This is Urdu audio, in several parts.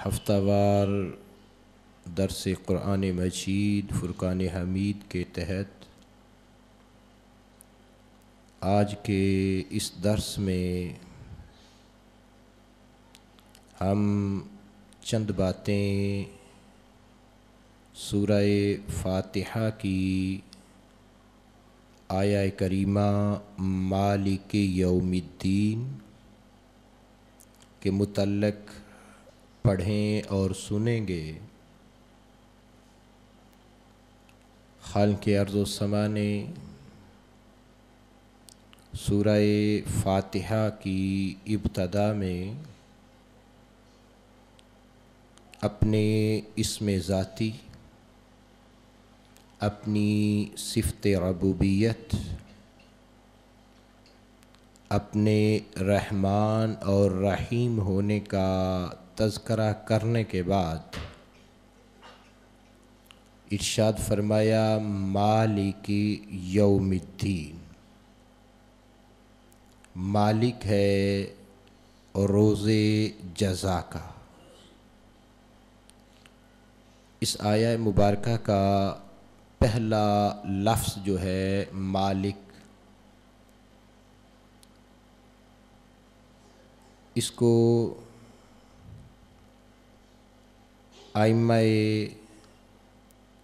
ہفتہ وار درس قرآن مجید فرقان حمید کے تحت آج کے اس درس میں ہم چند باتیں سورہ فاتحہ کی آیہ کریمہ مالک یوم الدین کے متعلق پڑھیں اور سنیں گے۔ خالق ارض و سما نے سورہ فاتحہ کی ابتدا میں اپنے اسم ذاتی، اپنی صفت ربوبیت، اپنے رحمان اور رحیم ہونے کا تذکرہ کرنے کے بعد ارشاد فرمایا مالک یوم الدین، مالک ہے روز جزا کا۔ اس آیہ مبارکہ کا پہلا لفظ جو ہے مالک، اس کو ائمہ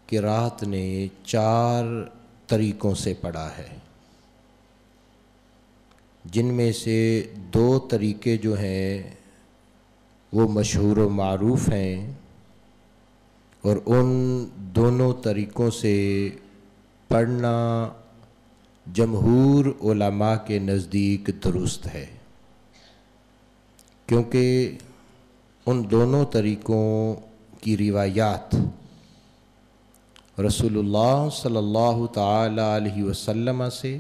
قرات نے 4 طریقوں سے پڑھا ہے، جن میں سے 2 طریقے جو ہیں وہ مشہور و معروف ہیں، اور ان دونوں طریقوں سے پڑھنا جمہور علماء کے نزدیک درست ہے، کیونکہ ان دونوں طریقوں کی روایات رسول اللہ صلی اللہ تعالی علیہ وسلم سے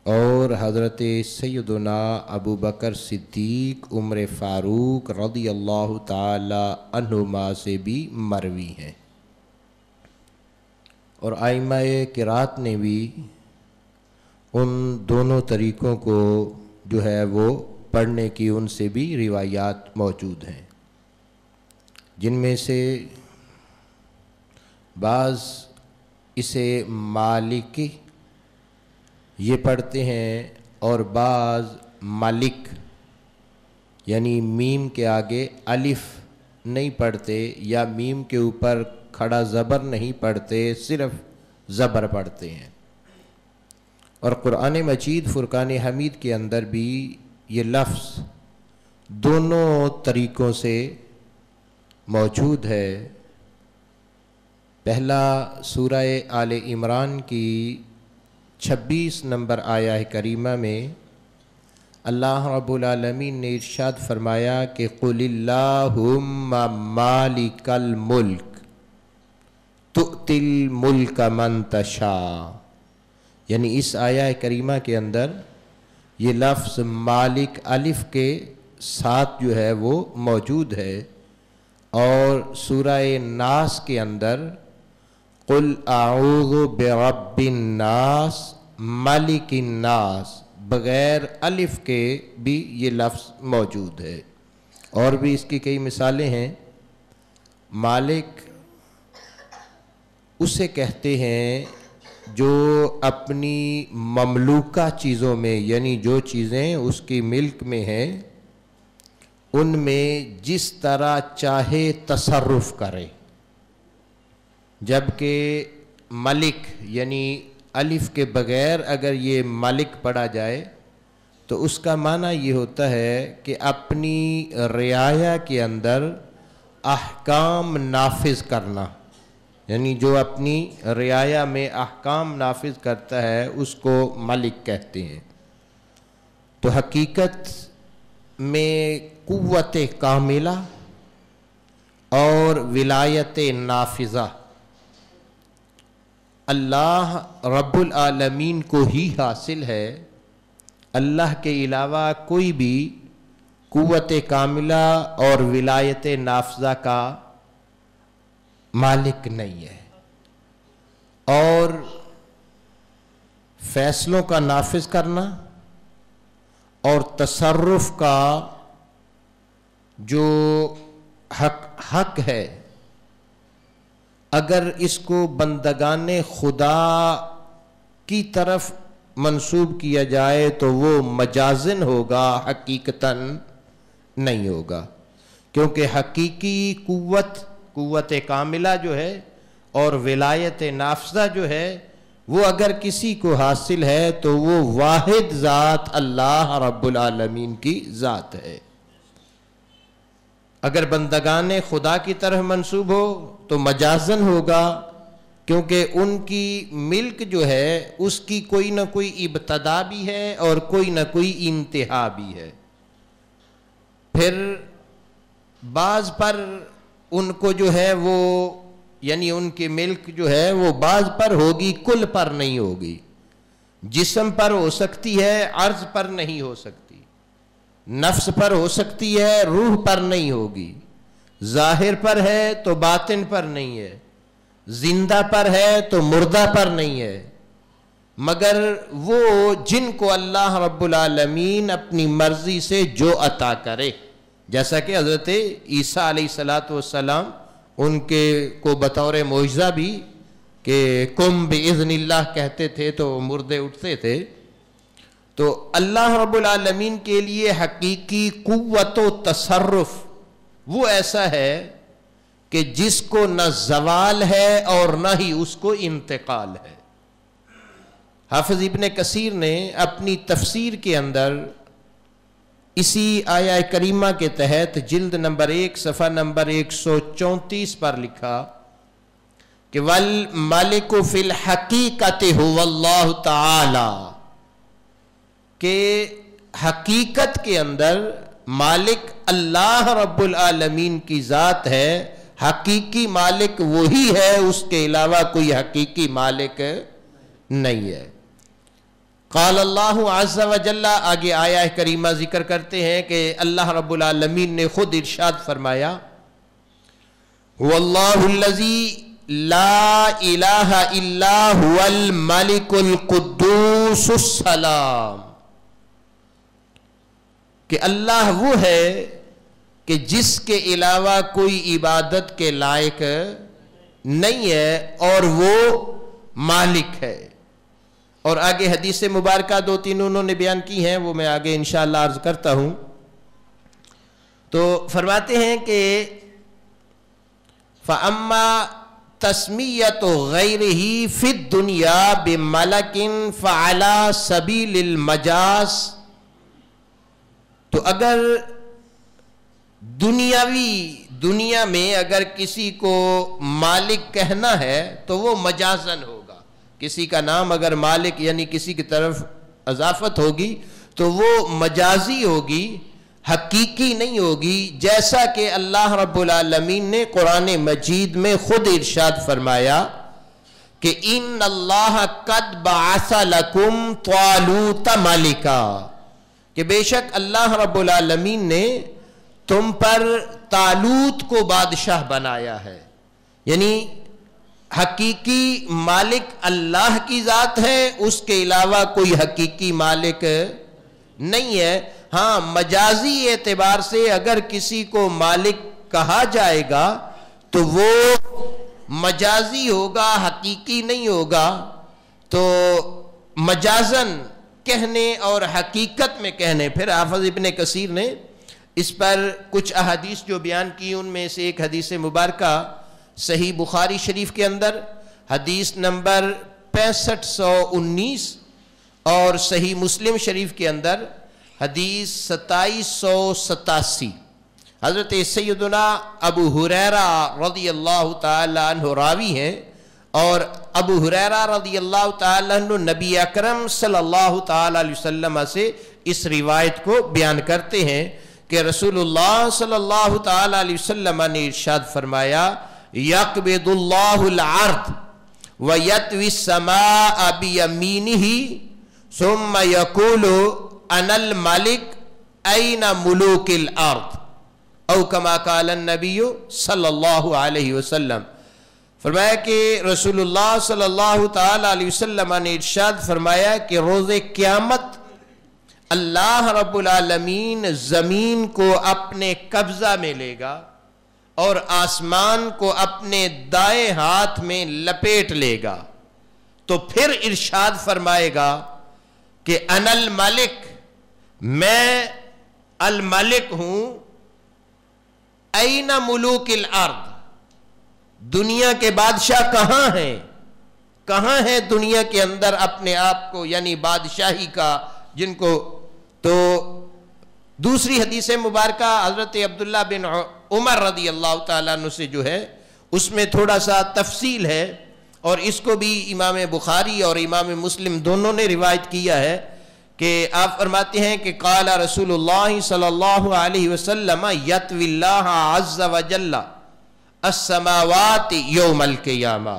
اور حضرت سیدنا ابو بکر صدیق عمر فاروق رضی اللہ تعالی عنہما سے بھی مروی ہیں، اور ائمہ قرات نے بھی ان دونوں طریقوں کو جو ہے وہ پڑھنے کی ان سے بھی روایات موجود ہیں، جن میں سے بعض اسے مالک یہ پڑھتے ہیں اور بعض ملک، یعنی میم کے آگے الف نہیں پڑھتے یا میم کے اوپر کھڑا زبر نہیں پڑھتے، صرف زبر پڑھتے ہیں۔ اور قرآن مجید فرقان حمید کے اندر بھی یہ لفظ دونوں طریقوں سے موجود ہے۔ پہلا سورہ آل عمران کی 26 نمبر آیہ کریمہ میں اللہ رب العالمین نے ارشاد فرمایا کہ قُلِ اللہم مالک الملک تؤتی الملک من تشاء، یعنی اس آیہ کریمہ کے اندر یہ لفظ مالک الف کے ساتھ جو ہے وہ موجود ہے، اور سورہ ناس کے اندر قُلْ أَعُوذُ بِرَبِّ النَّاسِ مَلِكِ النَّاسِ بغیر الف کے بھی یہ لفظ موجود ہے، اور بھی اس کی کئی مثالیں ہیں۔ مالک اسے کہتے ہیں جو اپنی مملوکہ چیزوں میں، یعنی جو چیزیں اس کی ملک میں ہیں ان میں جس طرح چاہے تصرف کرے، جبکہ ملک یعنی الف کے بغیر اگر یہ ملک پڑھا جائے تو اس کا معنی یہ ہوتا ہے کہ اپنی رعایا کے اندر احکام نافذ کرنا، یعنی جو اپنی رعایا میں احکام نافذ کرتا ہے اس کو ملک کہتے ہیں۔ تو حقیقت میں قوت کاملہ اور ولایت نافذہ اللہ رب العالمین کو ہی حاصل ہے، اللہ کے علاوہ کوئی بھی قوت کاملہ اور ولایت نافذہ کا مالک نہیں ہے، اور فیصلوں کا نافذ کرنا اور تصرف کا جو حق ہے، اگر اس کو بندگان خدا کی طرف منسوب کیا جائے تو وہ مجازن ہوگا، حقیقتاً نہیں ہوگا، کیونکہ حقیقی قوت کاملہ جو ہے اور ولایت نافذہ جو ہے وہ اگر کسی کو حاصل ہے تو وہ واحد ذات اللہ رب العالمین کی ذات ہے۔ اگر بندگان خدا کی طرف منسوب ہو تو مجازن ہوگا، کیونکہ ان کی ملک جو ہے اس کی کوئی نہ کوئی ابتدا بھی ہے اور کوئی نہ کوئی انتہا بھی ہے۔ پھر بعض پر ان کو جو ہے وہ یعنی ان کی ملک جو ہے وہ بعض پر ہوگی، کل پر نہیں ہوگی، جسم پر ہو سکتی ہے، عرض پر نہیں ہو سکتی، نفس پر ہو سکتی ہے، روح پر نہیں ہوگی، ظاہر پر ہے تو باطن پر نہیں ہے، زندہ پر ہے تو مردہ پر نہیں ہے، مگر وہ جن کو اللہ رب العالمین اپنی مرضی سے جو عطا کرے، جیسا کہ حضرت عیسیٰ علیہ السلام ان کے کو بطور معجزہ بھی کہ کم باذن اللہ کہتے تھے تو مردے اٹھتے تھے، تو اللہ رب العالمین کے لیے حقیقی قوت و تصرف وہ ایسا ہے کہ جس کو نہ زوال ہے اور نہ ہی اس کو انتقال ہے۔ حافظ ابن کثیر نے اپنی تفسیر کے اندر اسی آیہ کریمہ کے تحت جلد نمبر 1 صفحہ نمبر 134 پر لکھا کہ والمالک فی الحقیقت هو اللہ تعالی، کہ حقیقت کے اندر مالک اللہ رب العالمین کی ذات ہے، حقیقی مالک وہی ہے، اس کے علاوہ کوئی حقیقی مالک نہیں ہے۔ قال اللہ عز و جل، آگے آیہ کریمہ ذکر کرتے ہیں کہ اللہ رب العالمین نے خود ارشاد فرمایا واللہ الذی لا الہ الا هو الملک القدوس السلام، کہ اللہ وہ ہے کہ جس کے علاوہ کوئی عبادت کے لائق نہیں ہے اور وہ مالک ہے۔ اور آگے حدیث مبارکہ 2-3 انہوں نے بیان کی ہیں، وہ میں آگے انشاءاللہ عرض کرتا ہوں۔ تو فرماتے ہیں کہ فَأَمَّا تَسْمِيَّةُ غَيْرِهِ فِي الدُّنْيَا بِمَلَكٍ فَعَلَى سَبِيلِ الْمَجَازِ، تو اگر دنیا میں اگر کسی کو مالک کہنا ہے تو وہ مجازن ہوگا، کسی کا نام اگر مالک یعنی کسی کی طرف اضافت ہوگی تو وہ مجازی ہوگی، حقیقی نہیں ہوگی، جیسا کہ اللہ رب العالمین نے قرآن مجید میں خود ارشاد فرمایا کہ ان اللہ قد بعث لکم طالوت ملکا، کہ بے شک اللہ رب العالمین نے تم پر طالوت کو بادشاہ بنایا ہے، یعنی حقیقی مالک اللہ کی ذات ہے، اس کے علاوہ کوئی حقیقی مالک نہیں ہے۔ ہاں مجازی اعتبار سے اگر کسی کو مالک کہا جائے گا تو وہ مجازی ہوگا، حقیقی نہیں ہوگا، تو مجازن کہنے اور حقیقت میں کہنے۔ پھر حافظ ابن کثیر نے اس پر کچھ احادیث جو بیان کی، ان میں سے ایک حدیث مبارکہ صحیح بخاری شریف کے اندر حدیث نمبر 6519 اور صحیح مسلم شریف کے اندر حدیث 2787، حضرت سیدنا ابو ہریرہ رضی اللہ تعالی عنہ راوی ہیں، اور ابو ہریرہ رضی اللہ تعالی عنہ نبی اکرم صلی اللہ تعالی علیہ وسلم سے اس روایت کو بیان کرتے ہیں کہ رسول اللہ صلی اللہ تعالی علیہ وسلم نے ارشاد فرمایا یقبض اللہ الارض ویطوی السماء بیمینہ ثم یقول انا الملک این ملوک الارض، او کما قال النبی صلی اللہ علیہ وسلم۔ فرمایا کہ رسول اللہ صلی اللہ تعالی علیہ وسلم نے ارشاد فرمایا کہ روز قیامت اللہ رب العالمین زمین کو اپنے قبضہ میں لے گا اور آسمان کو اپنے دائیں ہاتھ میں لپیٹ لے گا تو پھر ارشاد فرمائے گا کہ انا الملک، میں الملک ہوں، این ملوک الارض، دنیا کے بادشاہ کہاں ہیں؟ کہاں ہے دنیا کے اندر اپنے آپ کو یعنی بادشاہی کا جن کو؟ تو دوسری حدیث مبارکہ حضرت عبداللہ بن عمر رضی اللہ تعالیٰ عنہ سے جو ہے اس میں تھوڑا سا تفصیل ہے، اور اس کو بھی امام بخاری اور امام مسلم دونوں نے روایت کیا ہے کہ آپ فرماتے ہیں کہ قال رسول اللہ صلی اللہ علیہ وسلم یطوی اللہ عز وجل السماوات یوم القیامہ،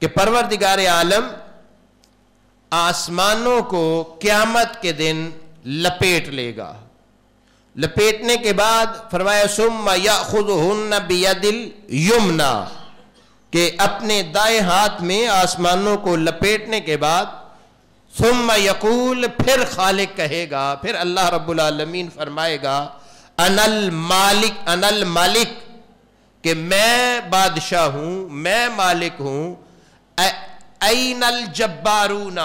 کہ پروردگار عالم آسمانوں کو قیامت کے دن لپیٹ لے گا۔ لپیٹنے کے بعد فرمایا ثم یأخذہن بید الیمنی، کہ اپنے دائیں ہاتھ میں آسمانوں کو لپیٹنے کے بعد ثم یقول، پھر خالق کہے گا، پھر اللہ رب العالمین فرمائے گا انا المالک، انا الملک، کہ میں بادشاہ ہوں، میں مالک ہوں، این الجبارون،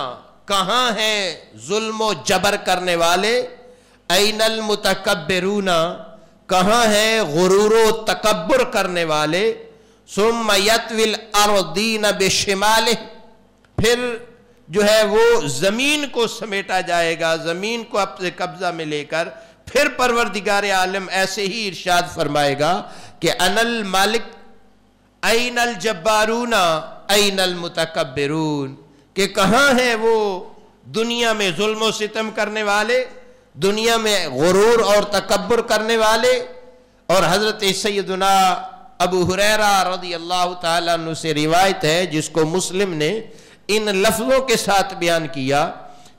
کہاں ہیں ظلم و جبر کرنے والے، این المتکبرون، کہاں ہیں غرور و تکبر کرنے والے، ثم یطوی الارضین بشمالہ، پھر جو ہے وہ زمین کو سمیٹا جائے گا، زمین کو اپنے قبضہ میں لے کر پھر پروردگار عالم ایسے ہی ارشاد فرمائے گا کہ انا المالک این الجبارون این المتکبرون، کہ کہاں ہیں وہ دنیا میں ظلم و ستم کرنے والے، دنیا میں غرور اور تکبر کرنے والے۔ اور حضرت سیدنا ابو ہریرہ رضی اللہ تعالیٰ عنہ سے روایت ہے جس کو مسلم نے ان لفظوں کے ساتھ بیان کیا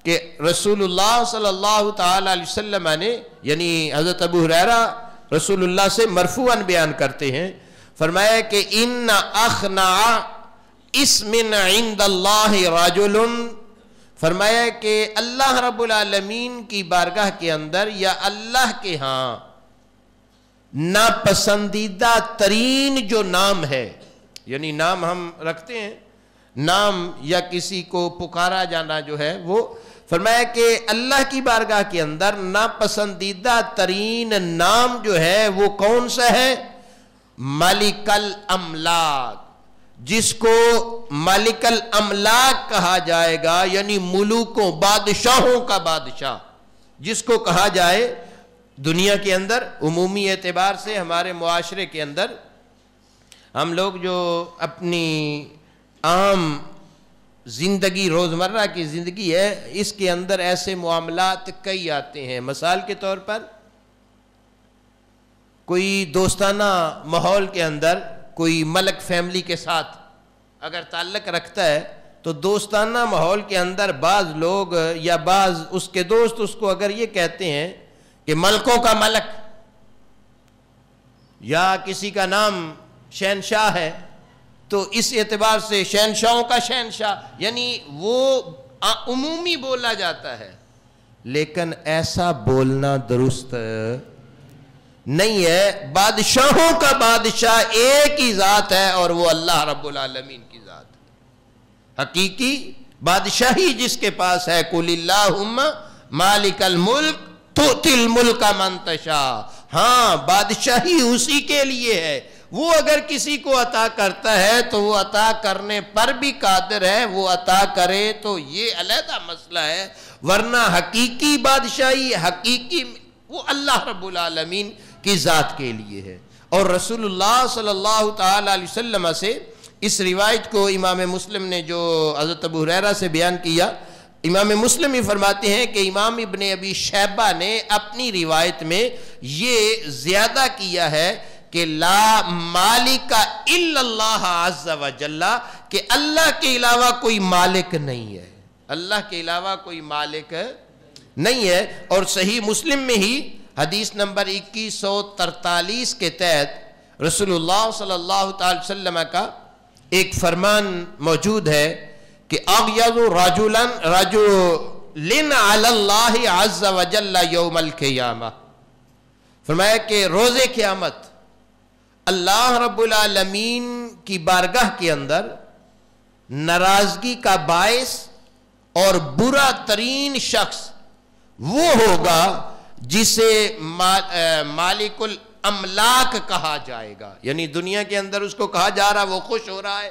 کہ رسول اللہ صلی اللہ تعالیٰ علیہ وسلم نے، یعنی حضرت ابو ہریرہ رسول اللہ سے مرفوعاً بیان کرتے ہیں، فرمایا کہ ان اخنع اسم عند اللہ رجل، فرمایا کہ اللہ رب العالمین کی بارگاہ کے اندر یا اللہ کے ہاں ناپسندیدہ ترین جو نام ہے، یعنی نام ہم رکھتے ہیں، نام یا کسی کو پکارا جانا جو ہے وہ، فرمایا کہ اللہ کی بارگاہ کے اندر ناپسندیدہ ترین نام جو ہے وہ کون سا ہے؟ مالک الاملاک، جس کو مالک الاملاک کہا جائے گا، یعنی ملوکوں بادشاہوں کا بادشاہ جس کو کہا جائے۔ دنیا کے اندر عمومی اعتبار سے ہمارے معاشرے کے اندر ہم لوگ جو اپنی عام زندگی روزمرہ کی زندگی ہے اس کے اندر ایسے معاملات کئی آتے ہیں۔ مثال کے طور پر کوئی دوستانہ ماحول کے اندر کوئی ملک فیملی کے ساتھ اگر تعلق رکھتا ہے تو دوستانہ ماحول کے اندر بعض لوگ یا بعض اس کے دوست اس کو اگر یہ کہتے ہیں کہ ملکوں کا ملک، یا کسی کا نام شہنشاہ ہے تو اس اعتبار سے شہنشاہوں کا شہنشاہ، یعنی وہ عمومی بولا جاتا ہے، لیکن ایسا بولنا درست نہیں ہے۔ بادشاہوں کا بادشاہ ایک ہی ذات ہے اور وہ اللہ رب العالمین کی ذات ہے۔ حقیقی بادشاہی جس کے پاس ہے، قل اللہم مالک الملک تؤتی الملک من تشاء، ہاں بادشاہی اسی کے لیے ہے، وہ اگر کسی کو عطا کرتا ہے تو وہ عطا کرنے پر بھی قادر ہے، وہ عطا کرے تو یہ علیحدہ مسئلہ ہے، ورنہ حقیقی بادشاہی حقیقی وہ اللہ رب العالمین کی ذات کے لیے ہے۔ اور رسول اللہ صلی اللہ تعالیٰ علیہ وسلم سے اس روایت کو امام مسلم نے جو حضرت ابو ہریرہ سے بیان کیا، امام مسلم ہی فرماتے ہیں کہ امام ابن ابی شیبہ نے اپنی روایت میں یہ زیادہ کیا ہے کہ لا مالک الا اللہ عز وجل، کہ اللہ کے علاوہ کوئی مالک نہیں ہے، اللہ کے علاوہ کوئی مالک نہیں ہے۔ اور صحیح مسلم میں ہی حدیث نمبر 2143 کے تحت رسول اللہ صلی اللہ تعالی وسلم کا ایک فرمان موجود ہے کہ اغیظ رجل علی اللہ عز وجل یوم القیامہ، فرمایا کہ روز قیامت اللہ رب العالمین کی بارگاہ کے اندر ناراضگی کا باعث اور برا ترین شخص وہ ہوگا جسے مالک الاملاک کہا جائے گا. یعنی دنیا کے اندر اس کو کہا جا رہا وہ خوش ہو رہا ہے.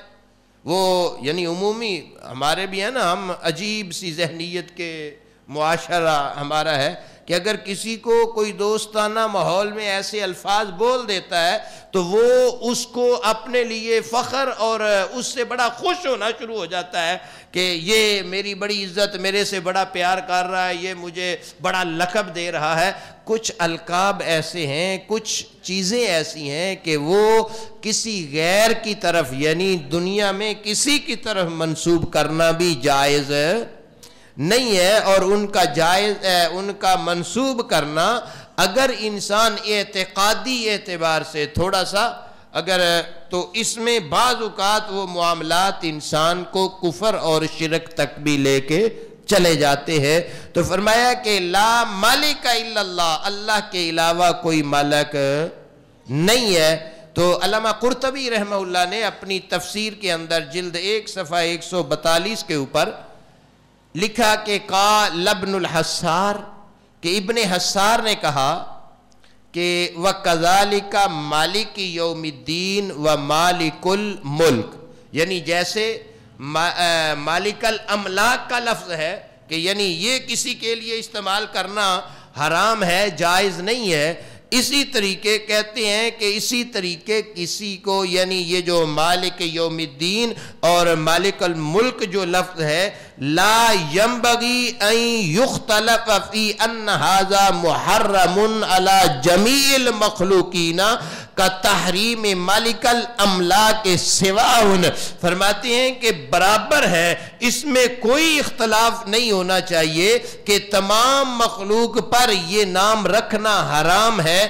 وہ یعنی عمومی ہمارے بھی ہے نا، ہم عجیب سی ذہنیت کے معاشرہ ہمارا ہے کہ اگر کسی کو کوئی دوستانہ ماحول میں ایسے الفاظ بول دیتا ہے تو وہ اس کو اپنے لیے فخر اور اس سے بڑا خوش ہونا شروع ہو جاتا ہے کہ یہ میری بڑی عزت، میرے سے بڑا پیار کر رہا ہے، یہ مجھے بڑا لقب دے رہا ہے. کچھ القاب ایسے ہیں، کچھ چیزیں ایسی ہیں کہ وہ کسی غیر کی طرف یعنی دنیا میں کسی کی طرف منسوب کرنا بھی جائز نہیں ہے. اور ان کا منسوب کرنا اگر انسان اعتقادی اعتبار سے تھوڑا سا اگر تو اس میں بعض اوقات وہ معاملات انسان کو کفر اور شرک تک بھی لے کے چلے جاتے ہیں. تو فرمایا کہ لا مالک الا اللہ، اللہ کے علاوہ کوئی مالک نہیں ہے. تو علامہ قرطبی رحمہ اللہ نے اپنی تفسیر کے اندر جلد 1 صفحہ 142 کے اوپر لکھا کہ قال ابن الحسار، کہ ابن حسار نے کہا کہ وَكَذَلِكَ مالک یوم الدین و مالک الملک، یعنی جیسے مالک الاملاک کا لفظ ہے کہ یعنی یہ کسی کے لیے استعمال کرنا حرام ہے، جائز نہیں ہے، اسی طریقے کہتے ہیں کہ اسی طریقے کسی کو یعنی یہ جو مالک یوم الدین اور مالک الملک جو لفظ ہے لا ينبغي ان يختلف في ان هذا محرم على جميع المخلوقین کا تحریم مالک الاملاک سواہن. فرماتے ہیں کہ برابر ہے، اس میں کوئی اختلاف نہیں ہونا چاہیے کہ تمام مخلوق پر یہ نام رکھنا حرام ہے،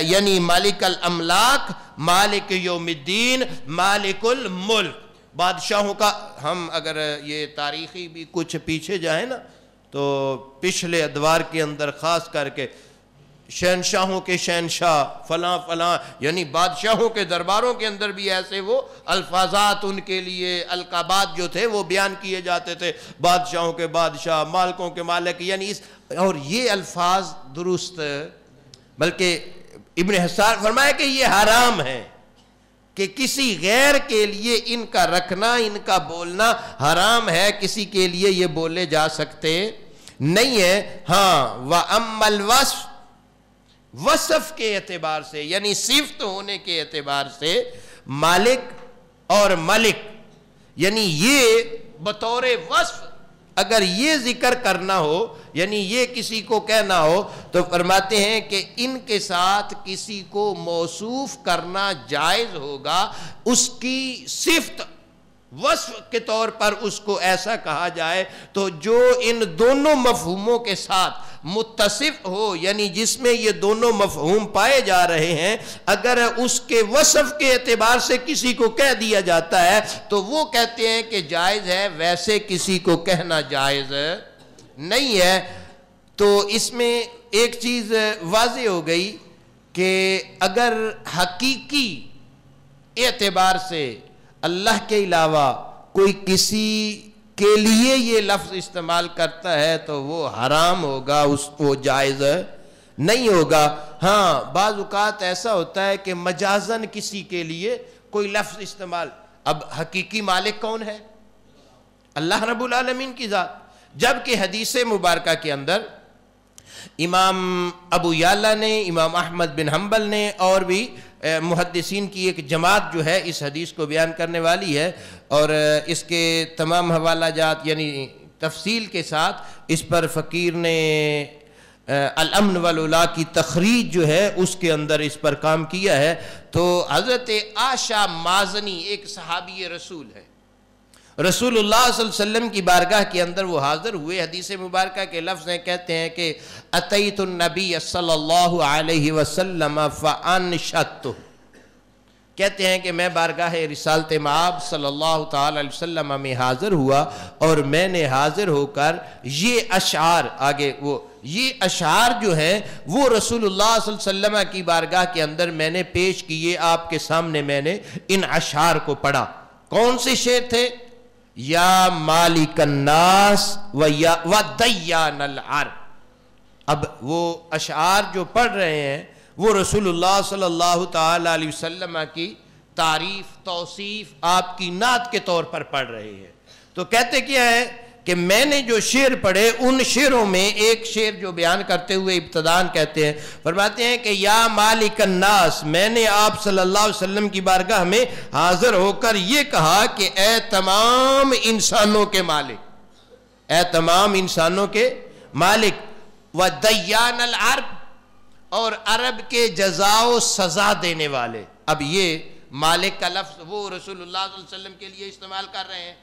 یعنی مالک الاملاک، مالک یوم الدین، مالک الملک. بادشاہوں کا ہم اگر یہ تاریخی بھی کچھ پیچھے جائیں نا تو پچھلے ادوار کے اندر خاص کر کے شہنشاہوں کے شہنشاہ فلاں فلاں یعنی بادشاہوں کے درباروں کے اندر بھی ایسے وہ الفاظات ان کے لیے القابات جو تھے وہ بیان کیے جاتے تھے، بادشاہوں کے بادشاہ، مالکوں کے مالک، یعنی اور یہ الفاظ درست، بلکہ ابن حسار فرمایا کہ یہ حرام ہے کہ کسی غیر کے لیے ان کا رکھنا، ان کا بولنا حرام ہے، کسی کے لیے یہ بولے جا سکتے نہیں ہے. ہاں وَأَمَّا الْوَصْفِ، وصف کے اعتبار سے یعنی صفت ہونے کے اعتبار سے مالک اور ملک یعنی یہ بطور وصف اگر یہ ذکر کرنا ہو یعنی یہ کسی کو کہنا ہو تو فرماتے ہیں کہ ان کے ساتھ کسی کو موصوف کرنا جائز ہوگا، اس کی صفت وصف کے طور پر اس کو ایسا کہا جائے تو جو ان دونوں مفہوموں کے ساتھ متصف ہو، یعنی جس میں یہ دونوں مفہوم پائے جا رہے ہیں. اگر اس کے وصف کے اعتبار سے کسی کو کہہ دیا جاتا ہے تو وہ کہتے ہیں کہ جائز ہے، ویسے کسی کو کہنا جائز نہیں ہے. تو اس میں ایک چیز واضح ہو گئی کہ اگر حقیقی اعتبار سے اللہ کے علاوہ کوئی کسی کے لیے یہ لفظ استعمال کرتا ہے تو وہ حرام ہوگا، اس کو جائز نہیں ہوگا. ہاں بعض اوقات ایسا ہوتا ہے کہ مجازن کسی کے لیے کوئی لفظ استعمال، اب حقیقی مالک کون ہے؟ اللہ رب العالمین کی ذات. جبکہ حدیث مبارکہ کے اندر امام ابو یعلا نے، امام احمد بن حنبل نے اور بھی محدثین کی ایک جماعت جو ہے اس حدیث کو بیان کرنے والی ہے، اور اس کے تمام حوالہ جات یعنی تفصیل کے ساتھ اس پر فقیر نے الامن والولا کی تخریج جو ہے اس کے اندر اس پر کام کیا ہے. تو حضرت عائشہ مازنی ایک صحابی رسول ہے، رسول اللہ صلی اللہ علیہ وسلم کی بارگاہ کے اندر وہ حاضر ہوئے. حدیث مبارکہ کے لفظ ہیں، کہتے ہیں کہ اتیت النبی صلی اللہ علیہ وسلم فانشدت، کہتے ہیں کہ میں بارگاہ رسالت مآب صلی اللہ تعالی علیہ وسلم میں حاضر ہوا اور میں نے حاضر ہو کر یہ اشعار یہ اشعار جو ہیں وہ رسول اللہ صلی اللہ علیہ وسلم کی بارگاہ کے اندر میں نے پیش کیے، آپ کے سامنے میں نے ان اشعار کو پڑھا۔ کون سے شعر تھے؟ یا مالک الناس و دیان العرب۔ اب وہ اشعار جو پڑھ رہے ہیں وہ رسول اللہ صلی اللہ تعالی علیہ وسلم کی تعریف، توصیف، آپ کی نعت کے طور پر پڑھ رہے ہیں۔ تو کہتے کیا ہے کہ میں نے جو شعر پڑھے ان شعروں میں ایک شعر جو بیان کرتے ہوئے ابتدان کہتے ہیں، فرماتے ہیں کہ یا مالک الناس، میں نے آپ صلی اللہ علیہ وسلم کی بارگاہ میں حاضر ہو کر یہ کہا کہ اے تمام انسانوں کے مالک، اے تمام انسانوں کے مالک، وَدَيَّانَ الْعَرْبِ، اور عرب کے جزا و سزا دینے والے۔ اب یہ مالک کا لفظ وہ رسول اللہ صلی اللہ علیہ وسلم کے لیے استعمال کر رہے ہیں،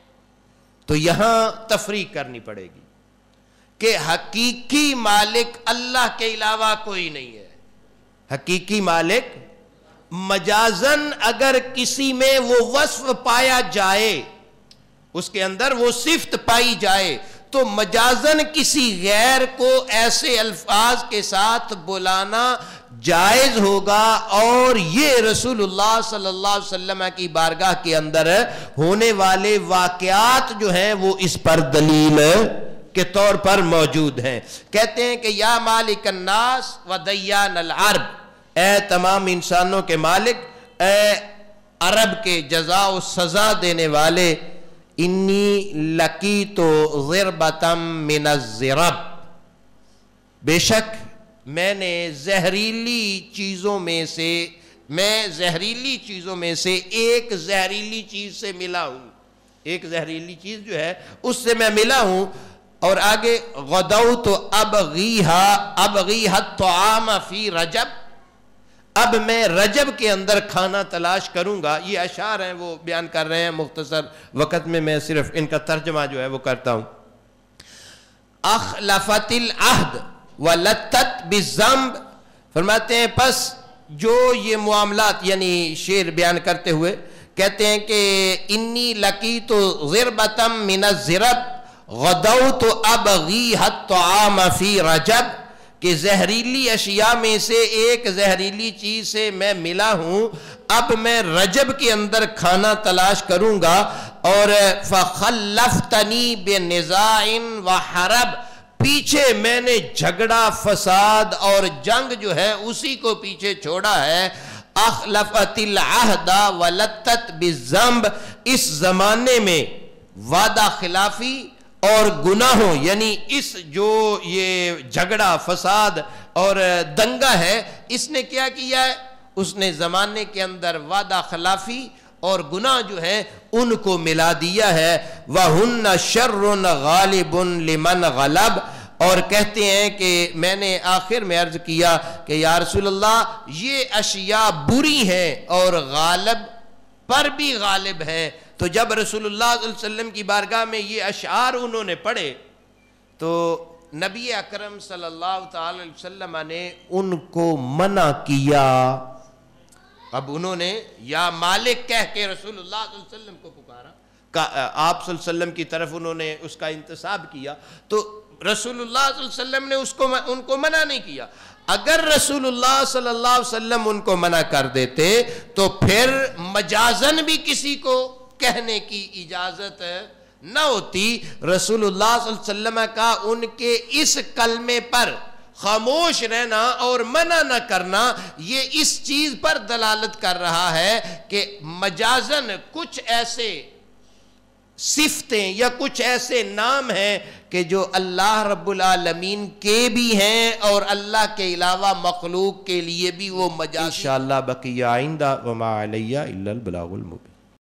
تو یہاں تفریق کرنی پڑے گی کہ حقیقی مالک اللہ کے علاوہ کوئی نہیں ہے۔ حقیقی مالک مجازن اگر کسی میں وہ وصف پایا جائے، اس کے اندر وہ صفت پائی جائے، تو مجازن کسی غیر کو ایسے الفاظ کے ساتھ بلانا جائز ہوگا، اور یہ رسول اللہ صلی اللہ علیہ وسلم کی بارگاہ کے اندر ہونے والے واقعات جو ہیں وہ اس پر دلیل کے طور پر موجود ہیں۔ کہتے ہیں کہ یا مالک الناس و دیان العرب، اے تمام انسانوں کے مالک، اے عرب کے جزا و سزا دینے والے، انی لقیت ضربۃ من الضرب، بے شک میں نے زہریلی چیزوں میں سے ایک زہریلی چیز سے ملا ہوں، ایک زہریلی چیز جو ہے اس سے میں ملا ہوں۔ اور آگے غدوت ابغیھا الطعام فی رجب، اب میں رجب کے اندر کھانا تلاش کروں گا۔ یہ اشعار ہیں، وہ بیان کر رہے ہیں، مختصر وقت میں صرف ان کا ترجمہ جو ہے وہ کرتا ہوں۔ اخلفت العہد ولتت بالذنب، فرماتے ہیں پس جو یہ معاملات، یعنی شعر بیان کرتے ہوئے کہتے ہیں کہ انی لقیت ضربۃ من الضرب غدوت ابغیھا الطعام فی رجب، کہ زہریلی اشیاء میں سے ایک زہریلی چیز سے میں ملا ہوں، اب میں رجب کے اندر کھانا تلاش کروں گا۔ اور فخلفتنی بنزاع وحرب، پیچھے میں نے جھگڑا، فساد اور جنگ جو ہے اسی کو پیچھے چھوڑا ہے۔ اخلفت العہد ولتت بالذنب، اس زمانے میں وعدہ خلافی اور گناہوں، یعنی اس جو یہ جھگڑا، فساد اور دنگا ہے، اس نے کیا کیا ہے؟ اس نے زمانے کے اندر وعدہ خلافی اور گناہ جو ہے ان کو ملا دیا ہے۔ وَهُنَّ شَرٌ غَالِبٌ لِمَنْ غَلَبْ، اور کہتے ہیں کہ میں نے آخر میں عرض کیا کہ یا رسول اللہ یہ اشیاء بری ہیں اور غالب پر بھی غالب ہیں۔ تو جب رسول اللہ صلی اللہ علیہ وسلم کی بارگاہ میں یہ اشعار انہوں نے پڑھے تو نبی اکرم صلی اللہ تعالی علیہ وسلم نے ان کو منع کیا۔ اب انہوں نے یا مالک کہہ کے رسول اللہ صلی اللہ علیہ وسلم کو پکارا، آپ صلی اللہ علیہ وسلم کی طرف انہوں نے اس کا انتساب کیا، تو رسول اللہ صلی اللہ علیہ وسلم نے ان کو منع نہیں کیا۔ اگر رسول اللہ صلی اللہ علیہ وسلم ان کو منع کر دیتے تو پھر مجازن بھی کسی کو کہنے کی اجازت نہ ہوتی۔ رسول اللہ صلی اللہ علیہ وسلم کا ان کے اس کلمے پر خاموش رہنا اور منع نہ کرنا، یہ اس چیز پر دلالت کر رہا ہے کہ مجازن کچھ ایسے صفتیں یا کچھ ایسے نام ہیں کہ جو اللہ رب العالمین کے بھی ہیں اور اللہ کے علاوہ مخلوق کے لیے بھی وہ مجاز۔ انشاءاللہ بقیہ آئندہ، وما علیہ الا البلاغ المبین۔